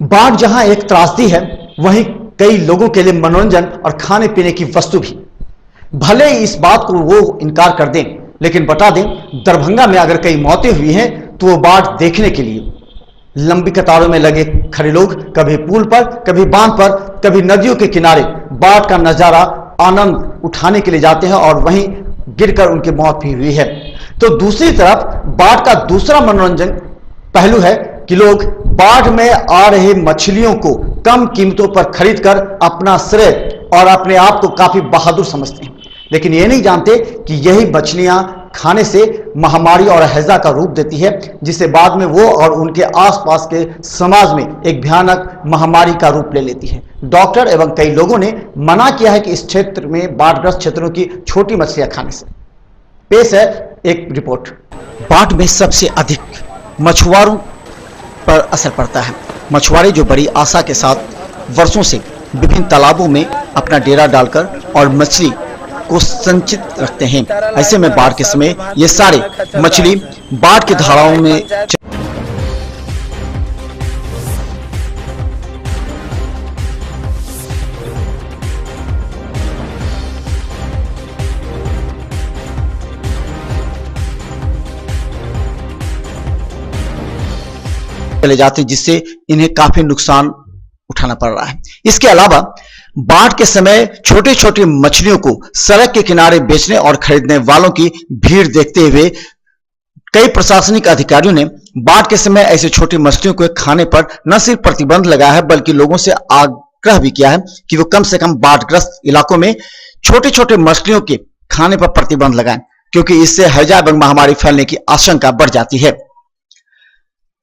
बाढ़ जहां एक त्रासदी है, वहीं कई लोगों के लिए मनोरंजन और खाने पीने की वस्तु भी। भले ही इस बात को वो इनकार कर दें, लेकिन बता दें, दरभंगा में अगर कई मौतें हुई हैं तो वो बाढ़ देखने के लिए लंबी कतारों में लगे खड़े लोग कभी पुल पर, कभी बांध पर, कभी नदियों के किनारे बाढ़ का नजारा आनंद उठाने के लिए जाते हैं और वहीं गिरकर उनकी मौत भी हुई है। तो दूसरी तरफ बाढ़ का दूसरा मनोरंजन पहलू है कि लोग बाढ़ में आ रही मछलियों को कम कीमतों पर खरीदकर अपना श्रेय और अपने आप को काफी बहादुर समझते हैं, लेकिन ये नहीं जानते कि यही मछलियां खाने से महामारी और हैजा का रूप देती है, जिसे बाद में वो और उनके आसपास के समाज में एक भयानक महामारी का रूप ले लेती है। डॉक्टर एवं कई लोगों ने मना किया है कि इस क्षेत्र में बाढ़ग्रस्त क्षेत्रों की छोटी मछलियां खाने से। पेश है एक रिपोर्ट। बाढ़ में सबसे अधिक मछुआरों पर असर पड़ता है। मछुआरे जो बड़ी आशा के साथ वर्षों से विभिन्न तालाबों में अपना डेरा डालकर और मछली को संचित रखते हैं, ऐसे में बाढ़ के समय ये सारे मछली बाढ़ की धाराओं में चले जाते, जिससे इन्हें काफी नुकसान उठाना पड़ रहा है। इसके अलावा बाढ़ के समय छोटे छोटे मछलियों को सड़क के किनारे बेचने और खरीदने वालों की भीड़ देखते हुए कई प्रशासनिक अधिकारियों ने बाढ़ के समय ऐसे छोटी मछलियों को खाने पर न सिर्फ प्रतिबंध लगाया है, बल्कि लोगों से आग्रह भी किया है कि वो कम से कम बाढ़ग्रस्त इलाकों में छोटे छोटे मछलियों के खाने पर प्रतिबंध लगाएं, क्योंकि इससे हैजा एवं महामारी फैलने की आशंका बढ़ जाती है।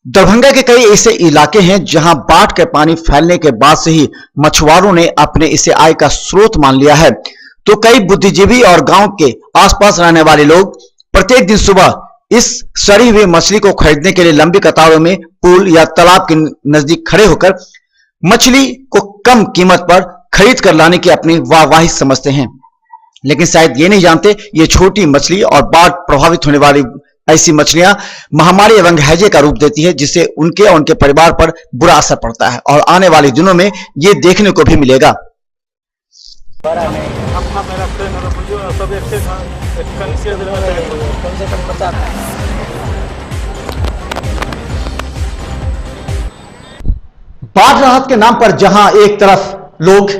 दरभंगा के कई ऐसे इलाके हैं जहां बाढ़ के पानी फैलने के बाद से ही मछुआरों ने अपने इसे आय का स्रोत मान लिया है। तो कई बुद्धिजीवी और गांव के आसपास रहने वाले लोग प्रत्येक दिन सुबह इस सड़ी हुई मछली को खरीदने के लिए लंबी कतारों में पुल या तालाब के नजदीक खड़े होकर मछली को कम कीमत पर खरीद कर लाने की अपनी वाहवाही समझते हैं, लेकिन शायद ये नहीं जानते ये छोटी मछली और बाढ़ प्रभावित होने वाली ऐसी मछलियां महामारी एवं हैजे का रूप देती है, जिससे उनके और उनके परिवार पर बुरा असर पड़ता है और आने वाले दिनों में ये देखने को भी मिलेगा। बाढ़ राहत के नाम पर जहां एक तरफ लोग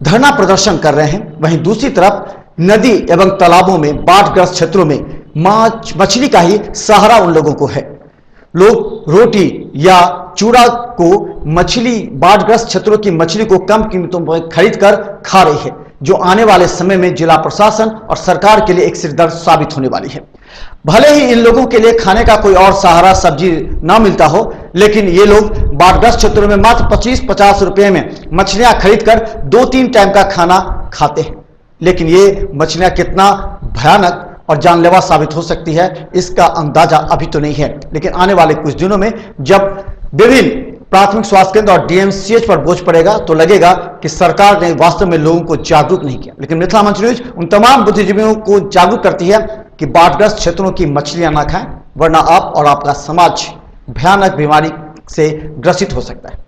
धरना प्रदर्शन कर रहे हैं, वहीं दूसरी तरफ नदी एवं तालाबों में बाढ़ग्रस्त क्षेत्रों में मछली का ही सहारा उन लोगों को है। लोग रोटी या चूड़ा को मछली बाढ़ग्रस्त क्षेत्रों की मछली को कम कीमतों पर खरीदकर खा रही है, जो आने वाले समय में जिला प्रशासन और सरकार के लिए एक सिरदर्द साबित होने वाली है। भले ही इन लोगों के लिए खाने का कोई और सहारा सब्जी ना मिलता हो, लेकिन ये लोग बाढ़ग्रस्त क्षेत्रों में मात्र 25-50 रुपए में मछलियां खरीदकर 2-3 टाइम का खाना खाते हैं। लेकिन ये मछलियां कितना भयानक और जानलेवा साबित हो सकती है, इसका अंदाजा अभी तो नहीं है, लेकिन आने वाले कुछ दिनों में जब विभिन्न प्राथमिक स्वास्थ्य केंद्र और डीएमसीएच पर बोझ पड़ेगा तो लगेगा कि सरकार ने वास्तव में लोगों को जागरूक नहीं किया। लेकिन मिथिला मंच न्यूज उन तमाम बुद्धिजीवियों को जागरूक करती है कि बाढ़ग्रस्त क्षेत्रों की मछलियां ना खाएं, वरना आप और आपका समाज भयानक बीमारी से ग्रसित हो सकता है।